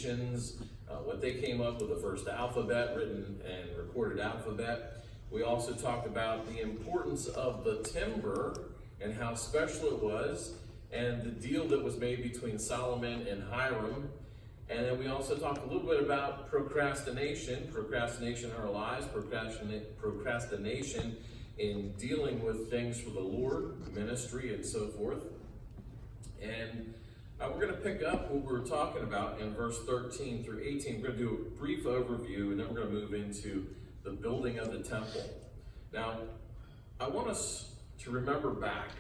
nations, what they came up with, the first alphabet, written and recorded alphabet. We also talked about the importance of the timber and how special it was, and the deal that was made between Solomon and Hiram. And then we also talked a little bit about procrastination in our lives, procrastination in dealing with things for the Lord, ministry, and so forth. And we're going to pick up what we were talking about in verse 13 through 18. We're going to do a brief overview, and then we're going to move into the building of the temple. Now, I want us to remember back.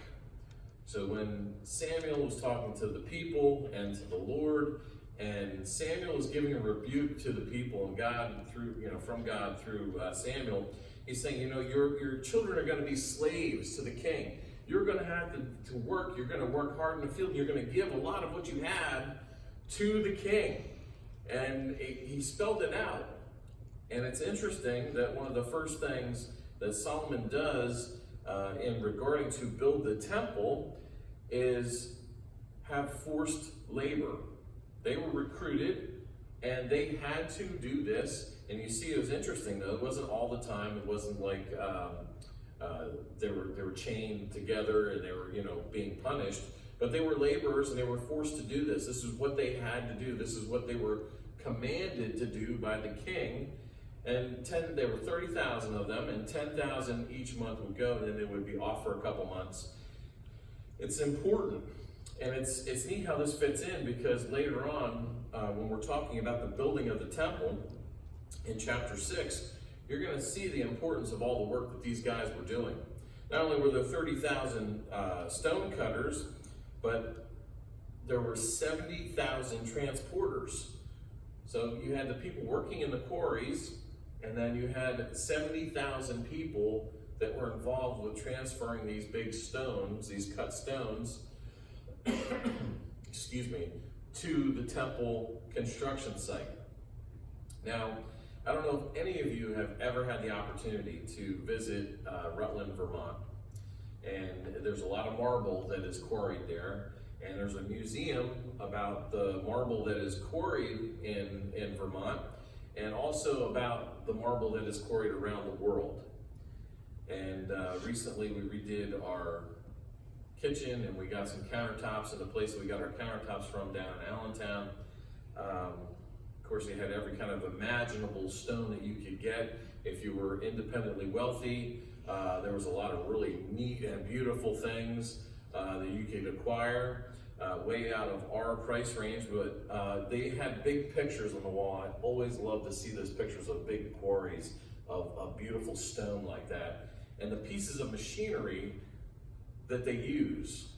So when Samuel was talking to the people and to the Lord, and Samuel was giving a rebuke to the people, and God from God through Samuel, he's saying, your children are going to be slaves to the king. You're going to have to work. You're going to work hard in the field. You're going to give a lot of what you had to the king. And he spelled it out. And it's interesting that one of the first things that Solomon does in regarding to build the temple is have forced labor. They were recruited, and they had to do this. And you see, it was interesting though. It wasn't all the time. It wasn't like they were chained together and they were being punished. But they were laborers, and they were forced to do this. This is what they had to do. This is what they were commanded to do by the king. And there were 30,000 of them, and 10,000 each month would go, and then they would be off for a couple months. It's important. And it's neat how this fits in, because later on, when we're talking about the building of the temple, in chapter 6, you're going to see the importance of all the work that these guys were doing. Not only were there 30,000 stone cutters, but there were 70,000 transporters. So you had the people working in the quarries, and then you had 70,000 people that were involved with transferring these big stones, these cut stones, excuse me, to the temple construction site. Now, I don't know if any of you have ever had the opportunity to visit Rutland, Vermont. And there's a lot of marble that is quarried there. And there's a museum about the marble that is quarried in Vermont, and also about the marble that is quarried around the world. And recently we redid our kitchen, and we got some countertops in the place that we got our countertops from down in Allentown. Of course, they had every kind of imaginable stone that you could get if you were independently wealthy. There was a lot of really neat and beautiful things that you could acquire, way out of our price range, but they had big pictures on the wall. I always love to see those pictures of big quarries of beautiful stone like that, and the pieces of machinery that they use.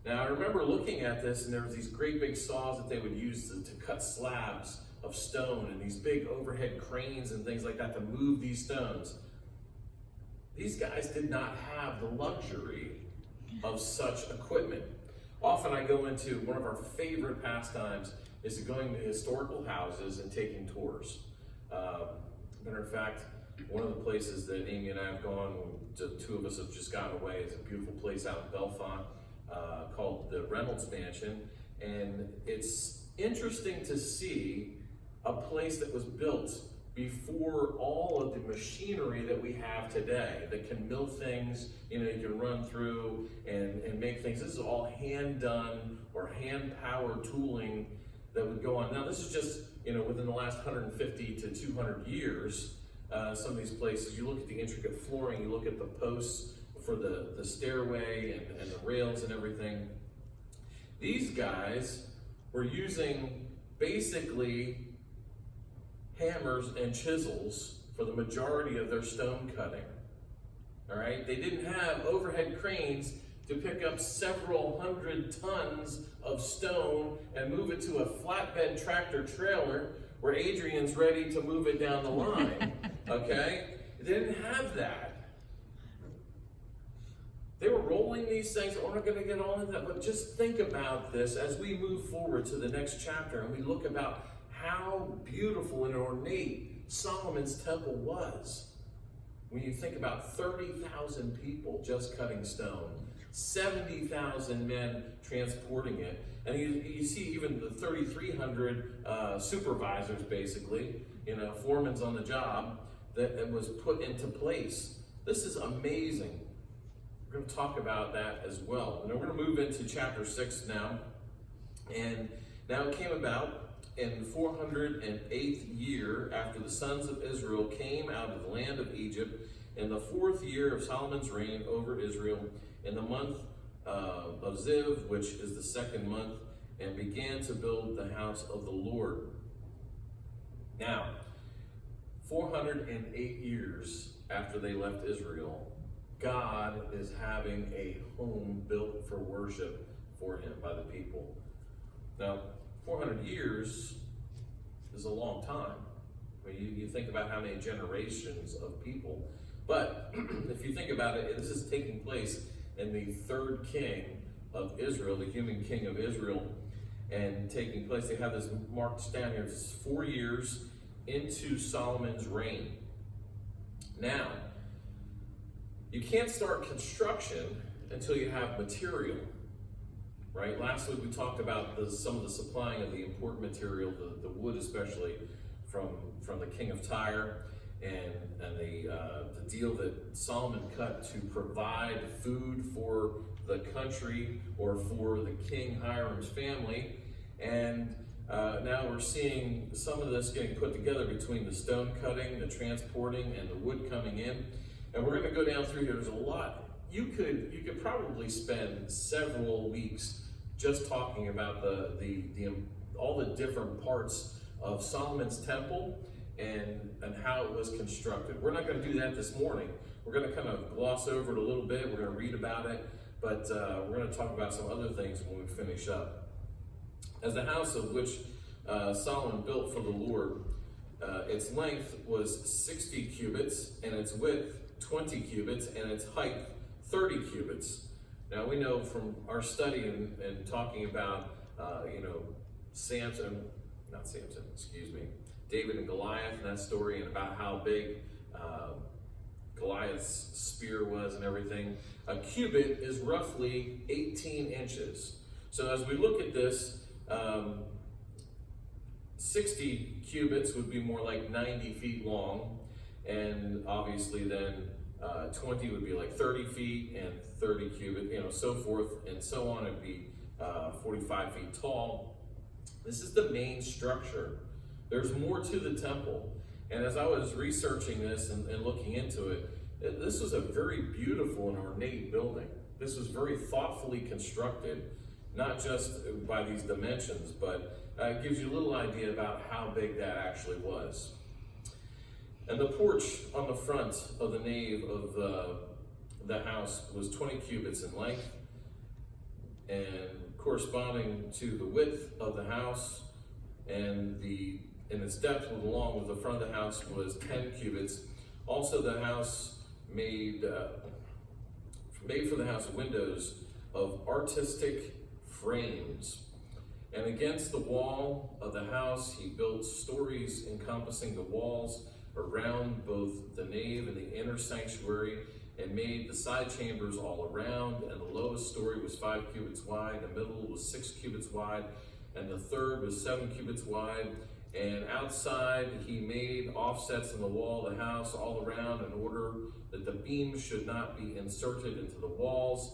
Now, I remember looking at this, and there was these great big saws that they would use to cut slabs of stone, and these big overhead cranes and things like that to move these stones. These guys did not have the luxury of such equipment. Often I go into, one of our favorite pastimes is to going to historical houses and taking tours. Matter of fact, one of the places that Amy and I have gone, the two of us have just gotten away, is a beautiful place out in Bellefonte called the Reynolds Mansion. And it's interesting to see a place that was built before all of the machinery that we have today that can mill things, you can run through and make things. This is all hand done or hand powered tooling that would go on. Now this is just, within the last 150 to 200 years, some of these places, you look at the intricate flooring, you look at the posts for the stairway and the rails and everything. These guys were using basically hammers and chisels for the majority of their stone cutting. All right, they didn't have overhead cranes to pick up several hundred tons of stone and move it to a flatbed tractor trailer where Adrian's ready to move it down the line. Okay, they didn't have that. They were rolling these things. We're not going to get all into that, but just think about this as we move forward to the next chapter and we look about how beautiful and ornate Solomon's temple was. When you think about 30,000 people just cutting stone, 70,000 men transporting it. And you see even the 3,300 supervisors, basically, foremans on the job, that it was put into place. This is amazing. We're going to talk about that as well. And we're going to move into chapter 6 now. And now it came about in the 408th year after the sons of Israel came out of the land of Egypt, in the 4th year of Solomon's reign over Israel, in the month of Ziv, which is the 2nd month, and began to build the house of the Lord. Now, 408 years after they left Israel, God is having a home built for worship for him by the people. Now, 400 years is a long time. I mean, you think about how many generations of people. But if you think about it, this is taking place in the 3rd king of Israel, the human king of Israel, and taking place. They have this marked down here. It's 4 years into Solomon's reign. Now, you can't start construction until you have material. Right? Last week we talked about some of the supplying of the important material, the wood especially, from the king of Tyre, and the deal that Solomon cut to provide food for the country or for the king Hiram's family. And now we're seeing some of this getting put together between the stone cutting, the transporting, and the wood coming in. And we're going to go down through here. There's a lot. You could probably spend several weeks just talking about all the different parts of Solomon's temple and how it was constructed. We're not going to do that this morning. We're going to kind of gloss over it a little bit. We're going to read about it, but we're going to talk about some other things when we finish up. As the house of which Solomon built for the Lord, its length was 60 cubits, and its width 20 cubits, and its height 30 cubits. Now we know from our study and talking about, David and Goliath and that story, and about how big Goliath's spear was and everything. A cubit is roughly 18 inches. So as we look at this, 60 cubits would be more like 90 feet long, and obviously then 20 would be like 30 feet, and 30 cubits, so forth and so on. It'd be 45 feet tall. This is the main structure. There's more to the temple. And as I was researching this and looking into it, this was a very beautiful and ornate building. This was very thoughtfully constructed, not just by these dimensions, but it gives you a little idea about how big that actually was. And the porch on the front of the nave of the house was 20 cubits in length, and corresponding to the width of the house, and its depth along with the front of the house was 10 cubits. Also, the house made for the house windows of artistic frames. And against the wall of the house, he built stories encompassing the walls around both the nave and the inner sanctuary, and made the side chambers all around. And the lowest story was 5 cubits wide, the middle was 6 cubits wide, and the third was 7 cubits wide. And outside he made offsets in the wall of the house all around, in order that the beams should not be inserted into the walls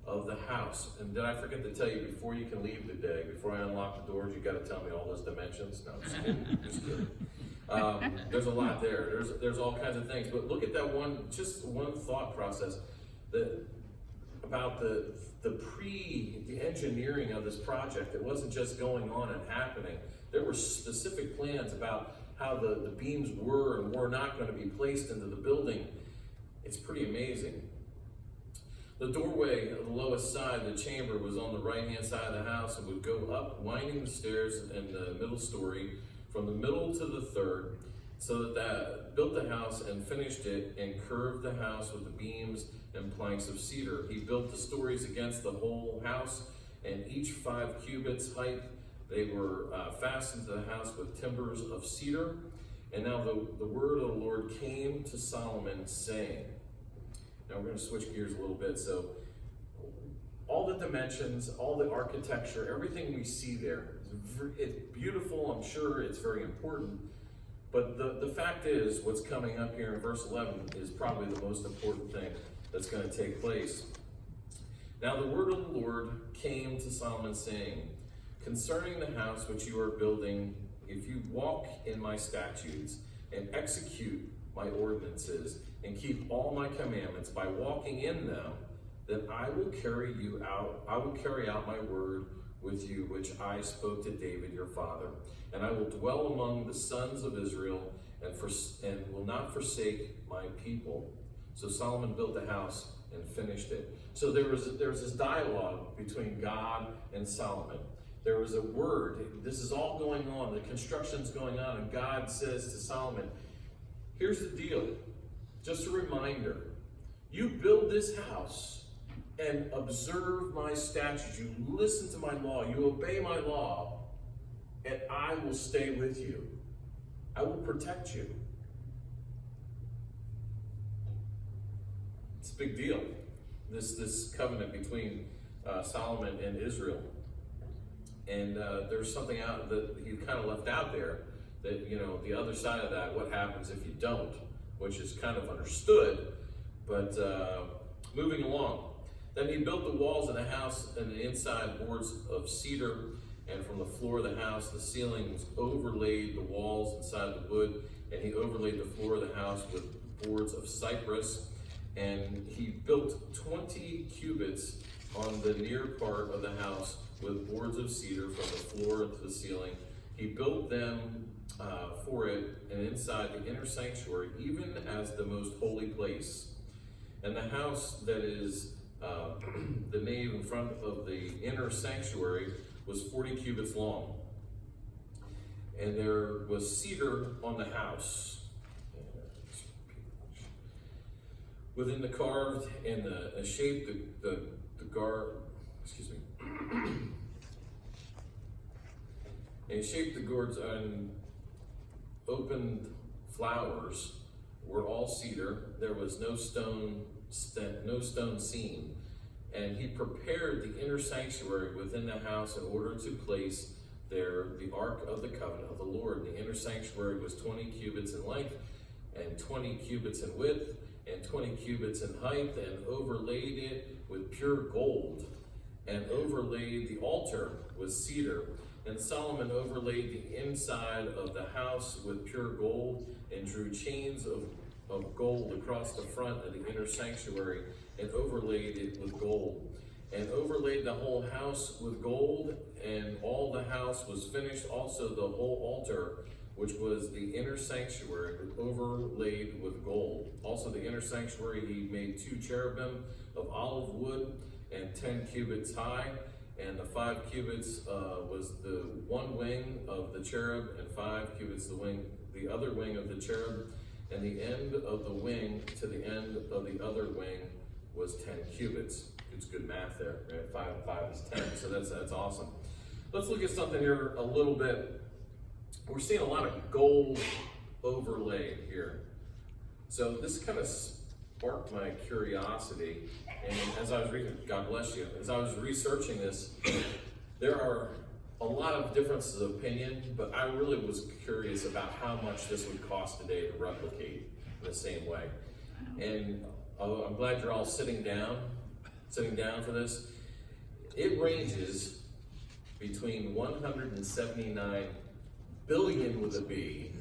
of the house. And did I forget to tell you, before you can leave today, before I unlock the doors, you got to tell me all those dimensions? No, just kidding. Just kidding. There's a lot there. There's all kinds of things. But look at that one thought process about the engineering of this project. It wasn't just going on and happening. There were specific plans about how the beams were and were not going to be placed into the building. It's pretty amazing. The doorway of the lowest side of the chamber was on the right-hand side of the house, and would go up, winding the stairs in the middle story, from the middle to the third, so that built the house and finished it, and curved the house with the beams and planks of cedar. He built the stories against the whole house, and each 5 cubits height. They were fastened to the house with timbers of cedar. And now the word of the Lord came to Solomon, saying. Now we're going to switch gears a little bit. So all the dimensions, all the architecture, everything we see there, it's beautiful, I'm sure it's very important, but the fact is, what's coming up here in verse 11 is probably the most important thing that's going to take place. Now the word of the Lord came to Solomon, saying, concerning the house which you are building, if you walk in my statutes and execute my ordinances and keep all my commandments by walking in them, then I will carry out my word with you, which I spoke to David your father. And I will dwell among the sons of Israel and will not forsake my people. So Solomon built the house and finished it. So there was this dialogue between God and Solomon. There was a word. This is all going on. The construction's going on. And God says to Solomon, here's the deal. Just a reminder. You build this house and observe my statutes. You listen to my law. You obey my law. And I will stay with you. I will protect you. It's a big deal. This covenant between Solomon and Israel. And there's something out that he kind of left out there that, the other side of that, what happens if you don't, which is kind of understood, but moving along. Then he built the walls of the house and the inside boards of cedar, and from the floor of the house, the ceilings overlaid the walls inside the wood, and he overlaid the floor of the house with boards of cypress, and he built 20 cubits on the near part of the house with boards of cedar from the floor to the ceiling. He built them for it and inside the inner sanctuary, even as the most holy place. And the house that is the nave in front of the inner sanctuary was 40 cubits long. And there was cedar on the house. Within the carved and the shape, the and he shaped the gourds and opened flowers were all cedar. There was no stone seam. And he prepared the inner sanctuary within the house in order to place there the ark of the covenant of the Lord. The inner sanctuary was 20 cubits in length and 20 cubits in width and 20 cubits in height, and overlaid it with pure gold, and overlaid the altar with cedar. And Solomon overlaid the inside of the house with pure gold, and drew chains of gold across the front of the inner sanctuary, and overlaid it with gold, and overlaid the whole house with gold. And all the house was finished, also the whole altar, which was the inner sanctuary, overlaid with gold. Also the inner sanctuary he made 2 cherubim of olive wood, and 10 cubits high, and the 5 cubits was the one wing of the cherub, and 5 cubits the other wing of the cherub, and the end of the wing to the end of the other wing was 10 cubits. It's good math there, right? 5 and 5 is 10, so that's awesome. Let's look at something here a little bit. We're seeing a lot of gold overlaid here. So this kind of sparked my curiosity. And as I was reading, God bless you, as I was researching this, there are a lot of differences of opinion, but I really was curious about how much this would cost today to replicate in the same way. And I'm glad you're all sitting down for this. It ranges between 179 billion with a B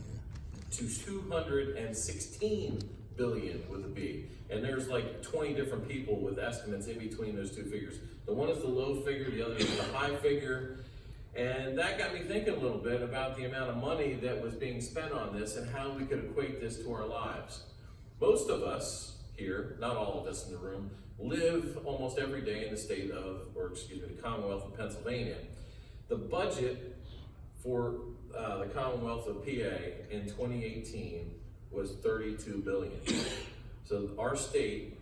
to 216 billion with a B. And there's like 20 different people with estimates in between those two figures. The one is the low figure, the other is the high figure. And that got me thinking a little bit about the amount of money that was being spent on this and how we could equate this to our lives. Most of us here, not all of us in the room, live almost every day in the Commonwealth of Pennsylvania. The budget for the Commonwealth of PA in 2018 was $32 billion. So our state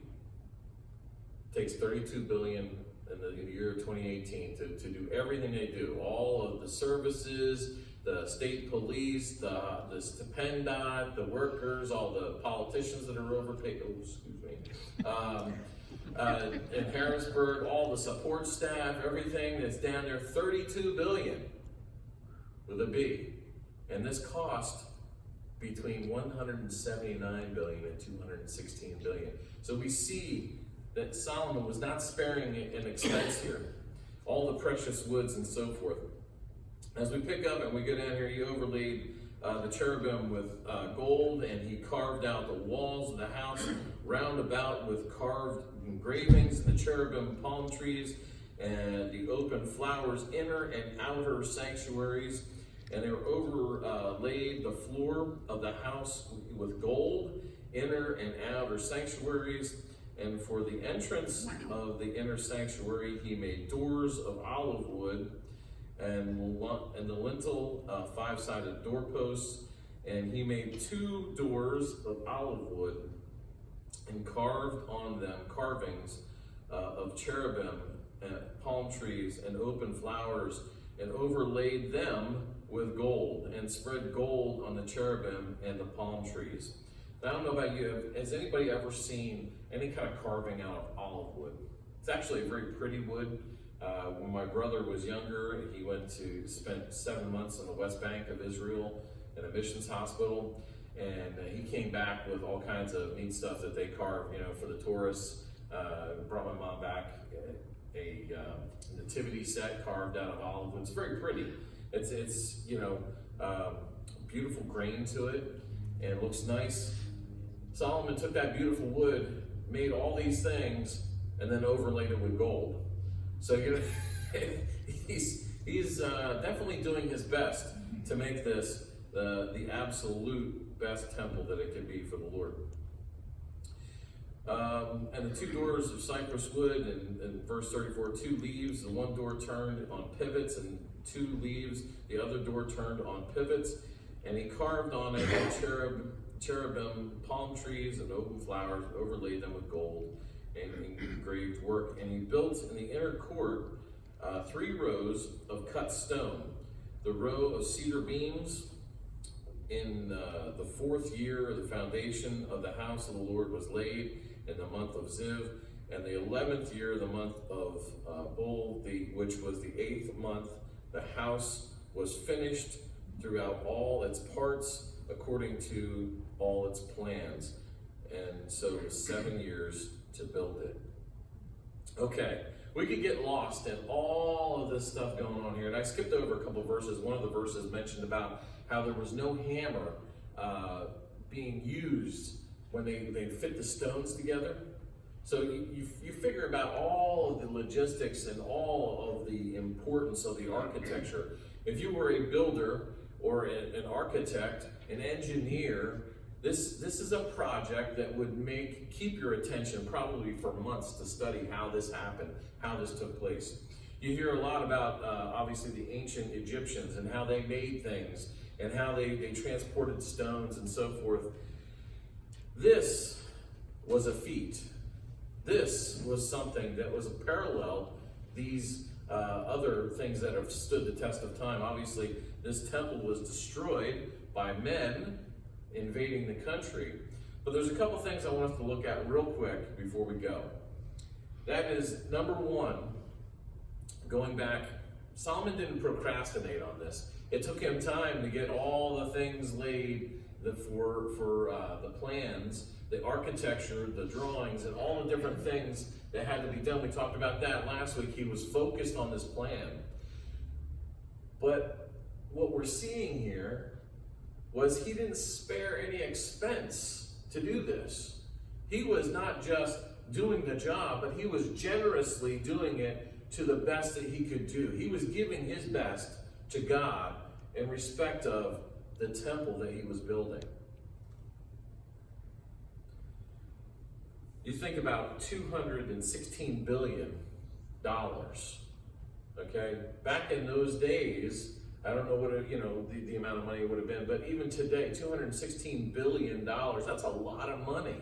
takes $32 billion in the year 2018 to do everything they do. All of the services, the state police, the stipendant, the workers, all the politicians that are overpaid. Oh, excuse me. in Harrisburg, all the support staff, everything that's down there, $32 billion with a B. And this cost between $179 billion and $216 billion. So we see that Solomon was not sparing an expense here. All the precious woods and so forth. As we pick up and we go down here, he overlaid the cherubim with gold, and he carved out the walls of the house round about with carved engravings, and the cherubim palm trees, and the open flowers, inner and outer sanctuaries. And they were overlaid the floor of the house with gold, inner and outer sanctuaries. And for the entrance of the inner sanctuary, he made doors of olive wood, and the lintel, 5-sided doorposts. And he made 2 doors of olive wood, and carved on them carvings of cherubim, and palm trees, and open flowers, and overlaid them with gold, and spread gold on the cherubim and the palm trees. Now, I don't know about you, has anybody ever seen any kind of carving out of olive wood? It's actually a very pretty wood. When my brother was younger, he spent 7 months in the West Bank of Israel in a missions hospital, and he came back with all kinds of neat stuff that they carve, for the tourists. Brought my mom back a nativity set carved out of olive wood. It's very pretty. It's beautiful grain to it, and it looks nice. Solomon took that beautiful wood, made all these things, and then overlaid it with gold. So he's definitely doing his best to make this the absolute best temple that it could be for the Lord. And the 2 doors of cypress wood, and verse 34, 2 leaves, the one door turned on pivots, and 2 leaves, the other door turned on pivots. And he carved on it cherubim, palm trees, and open flowers, overlaid them with gold and engraved work. And he built in the inner court 3 rows of cut stone, the row of cedar beams. In the 4th year, the foundation of the house of the Lord was laid in the month of Ziv, and the 11th year, the month of Bul, which was the 8th month, the house was finished throughout all its parts, according to all its plans. And so it was 7 years to build it. Okay, we could get lost in all of this stuff going on here. And I skipped over a couple verses. One of the verses mentioned about how there was no hammer being used when they fit the stones together. So you figure about all of the logistics and all of the importance of the architecture. If you were a builder or an architect, an engineer, this is a project that would keep your attention probably for months to study how this happened, how this took place. You hear a lot about, obviously, the ancient Egyptians and how they made things and how they transported stones and so forth. This was a feat. This was something that was a parallel these other things that have stood the test of time. Obviously, this temple was destroyed by men invading the country. But there's a couple things I want us to look at real quick before we go. That is, number one, going back, Solomon didn't procrastinate on this. It took him time to get all the things laid for the plans, the architecture, the drawings, and all the different things that had to be done. We talked about that last week. He was focused on this plan. But what we're seeing here was he didn't spare any expense to do this. He was not just doing the job, but he was generously doing it to the best that he could do. He was giving his best to God in respect of the temple that he was building. You think about $216 billion, okay? Back in those days, I don't know what the amount of money it would have been, but even today, $216 billion, that's a lot of money.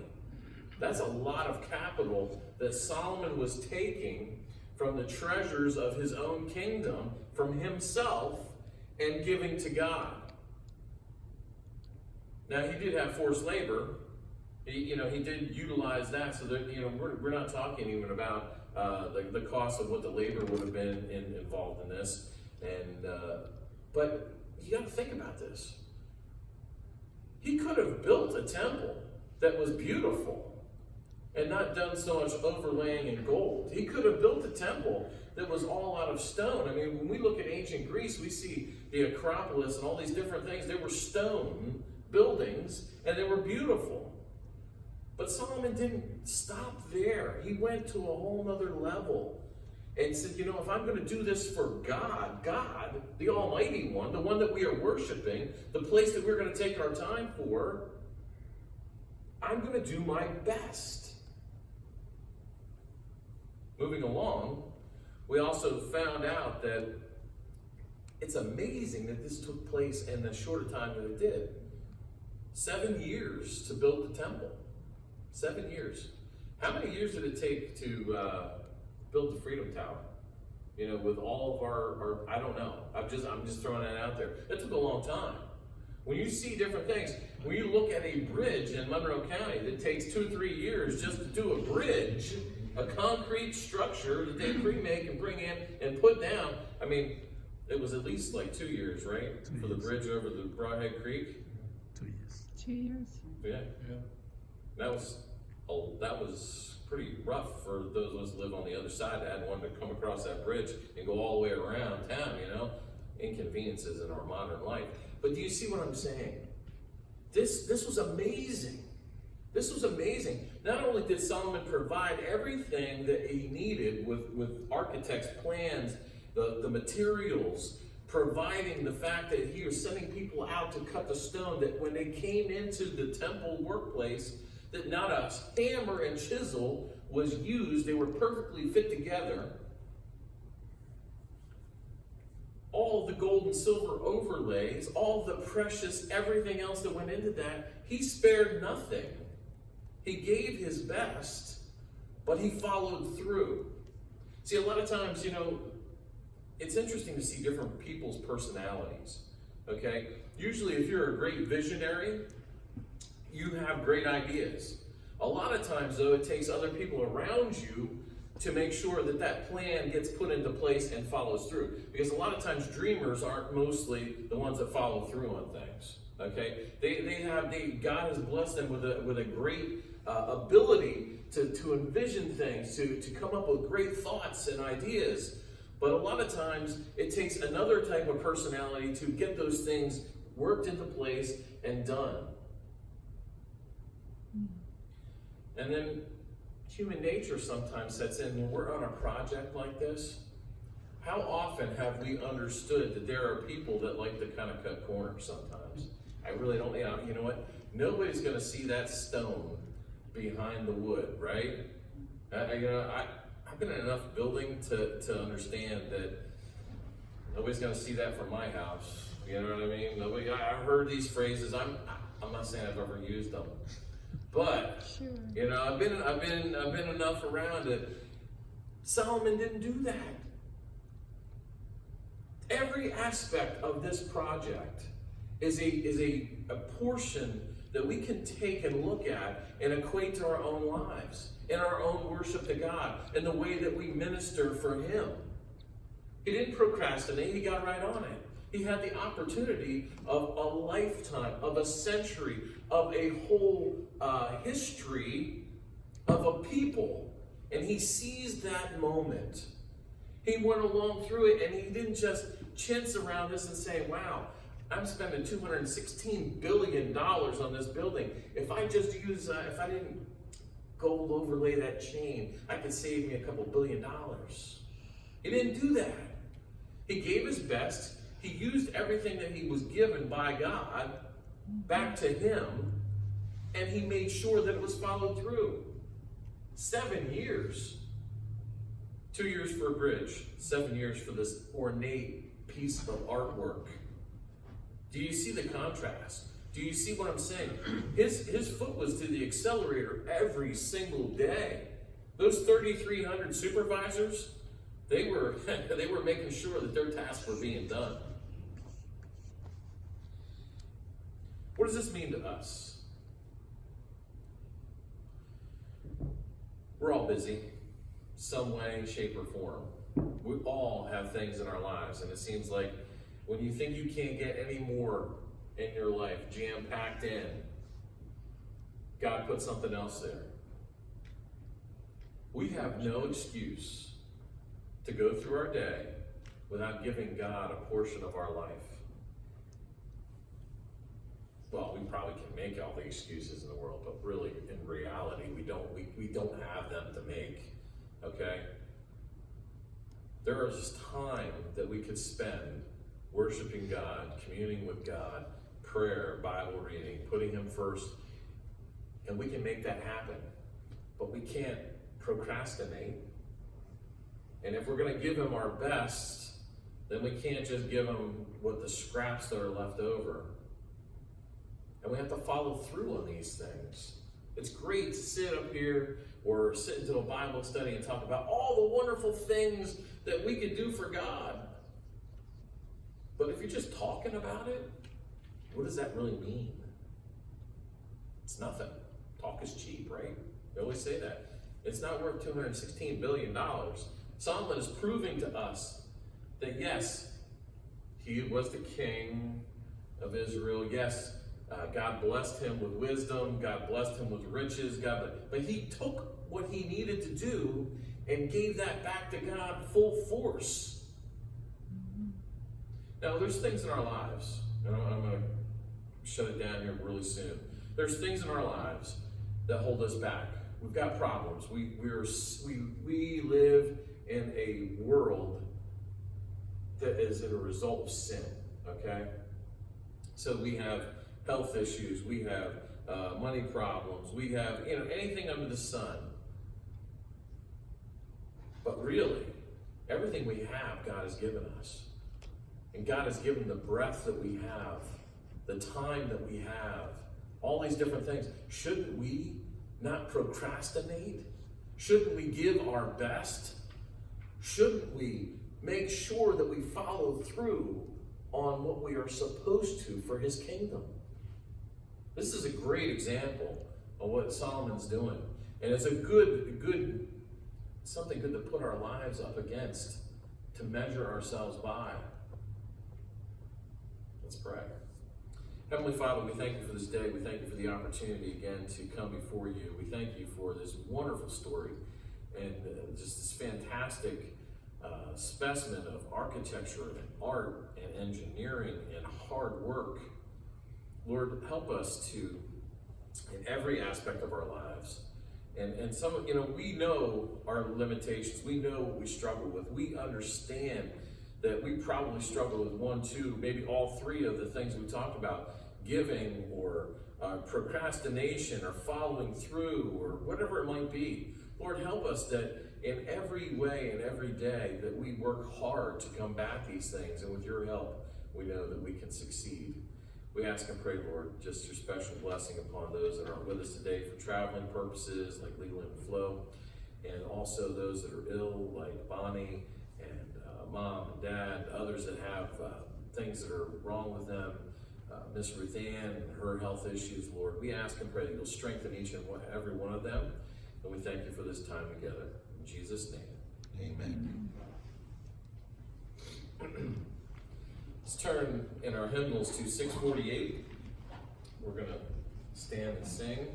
That's a lot of capital that Solomon was taking from the treasures of his own kingdom, from himself, and giving to God. Now, he did have forced labor. He did utilize that, so that, we're not talking even about the cost of what the labor would have been involved in this. But you got to think about this. He could have built a temple that was beautiful and not done so much overlaying in gold. He could have built a temple that was all out of stone. I mean, when we look at ancient Greece, we see the Acropolis and all these different things. They were stone buildings, and they were beautiful. But Solomon didn't stop there. He went to a whole nother level and said, if I'm going to do this for God, the Almighty One, the one that we are worshiping, the place that we're going to take our time for, I'm going to do my best. Moving along, we also found out that it's amazing that this took place in the shorter time that it did. 7 years to build the temple. 7 years. How many years did it take to build the Freedom Tower? With all of our I don't know. I'm just throwing that out there. It took a long time. When you see different things, when you look at a bridge in Monroe County that takes 2 or 3 years just to do a bridge, a concrete structure that they pre-make and bring in and put down. I mean, it was at least like 2 years, right? 2 For years. the bridge over the Broadhead Creek. 2 years. 2 years. Yeah. That was pretty rough for those of us who live on the other side that had one to come across that bridge and go all the way around town, inconveniences in our modern life. But do you see what I'm saying? This was amazing. This was amazing. Not only did Solomon provide everything that he needed with architects' plans, the materials, providing the fact that he was sending people out to cut the stone, that when they came into the temple workplace, that not a hammer and chisel was used. They were perfectly fit together. All the gold and silver overlays, all the precious, everything else that went into that, he spared nothing. He gave his best, but he followed through. See, a lot of times, it's interesting to see different people's personalities, okay? Usually, if you're a great visionary, you have great ideas. A lot of times, though, it takes other people around you to make sure that that plan gets put into place and follows through. Because a lot of times, dreamers aren't mostly the ones that follow through on things, okay? God has blessed them with a great ability to envision things, to come up with great thoughts and ideas. But a lot of times, it takes another type of personality to get those things worked into place and done. And then human nature sometimes sets in. When we're on a project like this, how often have we understood that there are people that like to kind of cut corners sometimes? I really don't, you know what? Nobody's going to see that stone behind the wood, right? I've been in enough building to understand that nobody's going to see that from my house. You know what I mean? I've heard these phrases. I'm not saying I've ever used them. But Sure. I've been enough around it. Solomon didn't do that. Every aspect of this project is a portion that we can take and look at and equate to our own lives, in our own worship to God, in the way that we minister for Him. He didn't procrastinate, he got right on it. He had the opportunity of a lifetime, of a century, of a whole history of a people. And he seized that moment. He went along through it, and he didn't just chintz around this and say, wow, I'm spending $216 billion on this building. If I just if I didn't gold overlay that chain, I could save me a couple $1 billion. He didn't do that. He gave his best. He used everything that he was given by God back to him, and he made sure that it was followed through. 7 years. 2 years for a bridge, 7 years for this ornate piece of artwork. Do you see the contrast? Do you see what I'm saying? His foot was to the accelerator every single day. Those 3,300 supervisors, they were making sure that their tasks were being done. What does this mean to us? We're all busy, some way, shape, or form. We all have things in our lives, and it seems like when you think you can't get any more in your life jam-packed in, God put something else there. We have no excuse to go through our day without giving God a portion of our life. Well, we probably can make all the excuses in the world, but really, in reality, we don't have them to make, okay? There is time that we could spend worshiping God, communing with God, prayer, Bible reading, putting Him first, and we can make that happen. But we can't procrastinate. And if we're going to give Him our best, then we can't just give Him what the scraps that are left over. And we have to follow through on these things. It's great to sit up here or sit into a Bible study and talk about all the wonderful things that we could do for God. But if you're just talking about it, what does that really mean? It's nothing. Talk is cheap, right? We always say that. It's not worth $216 billion. Solomon is proving to us that yes, he was the king of Israel. Yes, God blessed him with wisdom. God blessed him with riches. But he took what he needed to do and gave that back to God full force. Now, there's things in our lives, and I'm going to shut it down here really soon. There's things in our lives that hold us back. We've got problems. We live in a world that is a result of sin, okay? So we have health issues, we have money problems, we have anything under the sun. But really, everything we have, God has given us. And God has given the breath that we have, the time that we have, all these different things. Shouldn't we not procrastinate? Shouldn't we give our best? Shouldn't we make sure that we follow through on what we are supposed to for His kingdom? This is a great example of what Solomon's doing. And it's a something good to put our lives up against, to measure ourselves by. Let's pray. Heavenly Father, we thank You for this day. We thank You for the opportunity again to come before You. We thank You for this wonderful story and just this fantastic specimen of architecture and art and engineering and hard work. Lord, help us to, in every aspect of our lives, and some, we know our limitations. We know what we struggle with. We understand that we probably struggle with one, two, maybe all three of the things we talked about: giving or procrastination or following through or whatever it might be. Lord, help us that in every way and every day that we work hard to combat these things, and with Your help, we know that we can succeed. We ask and pray, Lord, just Your special blessing upon those that aren't with us today for traveling purposes, like Leland and Flo, and also those that are ill, like Bonnie and Mom and Dad, others that have things that are wrong with them, Miss Ruth Ann and her health issues, Lord. We ask and pray that You'll strengthen each and every one of them, and we thank You for this time together. In Jesus' name, amen. Let's turn in our hymnals to 648. We're going to stand and sing.